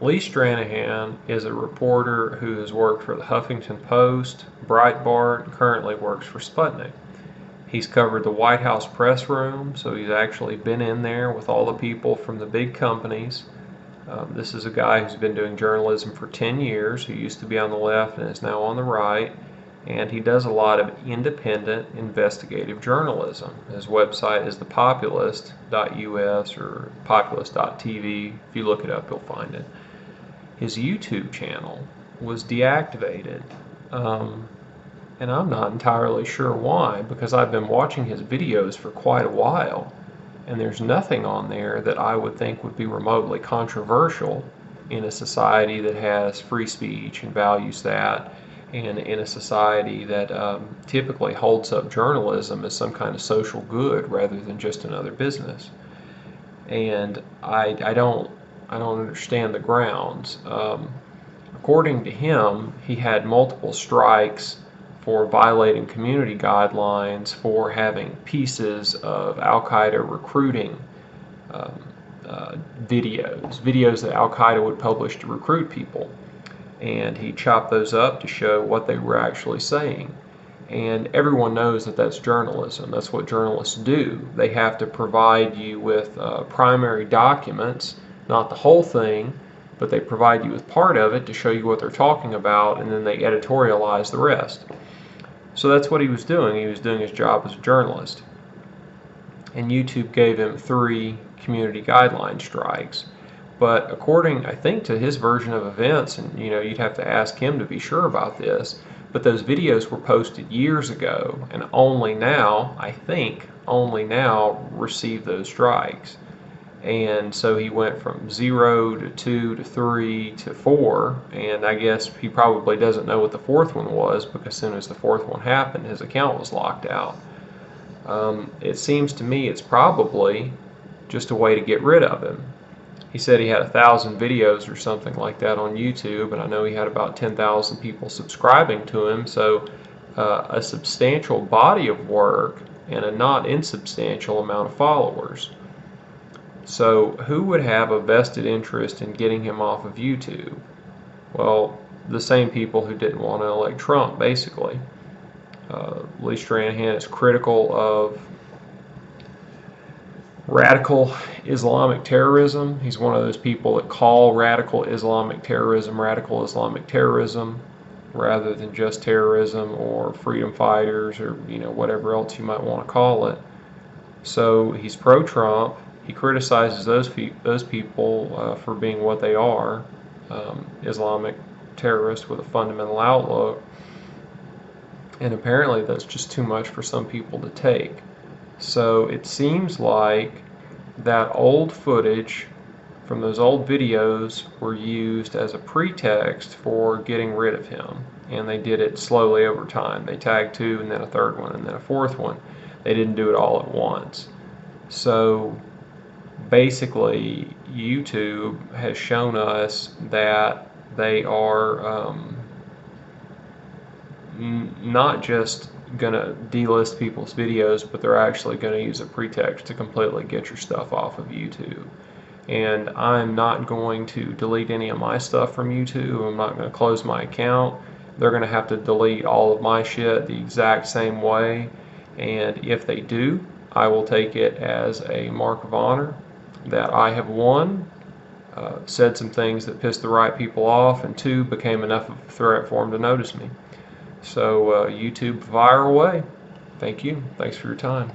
Lee Stranahan is a reporter who has worked for the Huffington Post, Breitbart, and currently works for Sputnik. He's covered the White House press room, so he's actually been in there with all the people from the big companies. This is a guy who's been doing journalism for 10 years, who used to be on the left and is now on the right, and he does a lot of independent investigative journalism. His website is thepopulist.us or populist.tv. If you look it up, you'll find it. His YouTube channel was deactivated, and I'm not entirely sure why, because I've been watching his videos for quite a while, and there's nothing on there that I would think would be remotely controversial in a society that has free speech and values that, and in a society that typically holds up journalism as some kind of social good rather than just another business. And I don't understand the grounds. According to him, he had multiple strikes for violating community guidelines, for having pieces of Al-Qaeda recruiting videos that Al-Qaeda would publish to recruit people. And he chopped those up to show what they were actually saying. And everyone knows that that's journalism. That's what journalists do. They have to provide you with primary documents, not the whole thing, but they provide you with part of it to show you what they're talking about, and then they editorialize the rest. So that's what he was doing. He was doing his job as a journalist. And YouTube gave him 3 community guideline strikes. But according, I think, to his version of events, and you'd have to ask him to be sure about this, but those videos were posted years ago, and only now, I think, only now received those strikes. And so he went from 0 to 2 to 3 to 4, and I guess he probably doesn't know what the 4th one was, because as soon as the 4th one happened, his account was locked out. It seems to me it's probably just a way to get rid of him. He said he had 1,000 videos or something like that on YouTube, and I know he had about 10,000 people subscribing to him, so a substantial body of work and a not insubstantial amount of followers. So who would have a vested interest in getting him off of YouTube? Well, the same people who didn't want to elect Trump, basically. Lee Stranahan is critical of radical Islamic terrorism. He's one of those people that call radical Islamic terrorism rather than just terrorism or freedom fighters or whatever else you might want to call it. So he's pro-Trump. He criticizes those people for being what they are, Islamic terrorists with a fundamental outlook. And apparently that's just too much for some people to take. So it seems like that old footage from those old videos were used as a pretext for getting rid of him. And they did it slowly over time. They tagged 2 and then a 3rd one and then a 4th one. They didn't do it all at once. So basically, YouTube has shown us that they are not just going to delist people's videos, but they're actually going to use a pretext to completely get your stuff off of YouTube. And I'm not going to delete any of my stuff from YouTube. I'm not going to close my account. They're going to have to delete all of my shit the exact same way. And if they do, I will take it as a mark of honor that I have, 1, said some things that pissed the right people off, and 2, became enough of a threat for them to notice me. So YouTube, fire away. Thank you. Thanks for your time.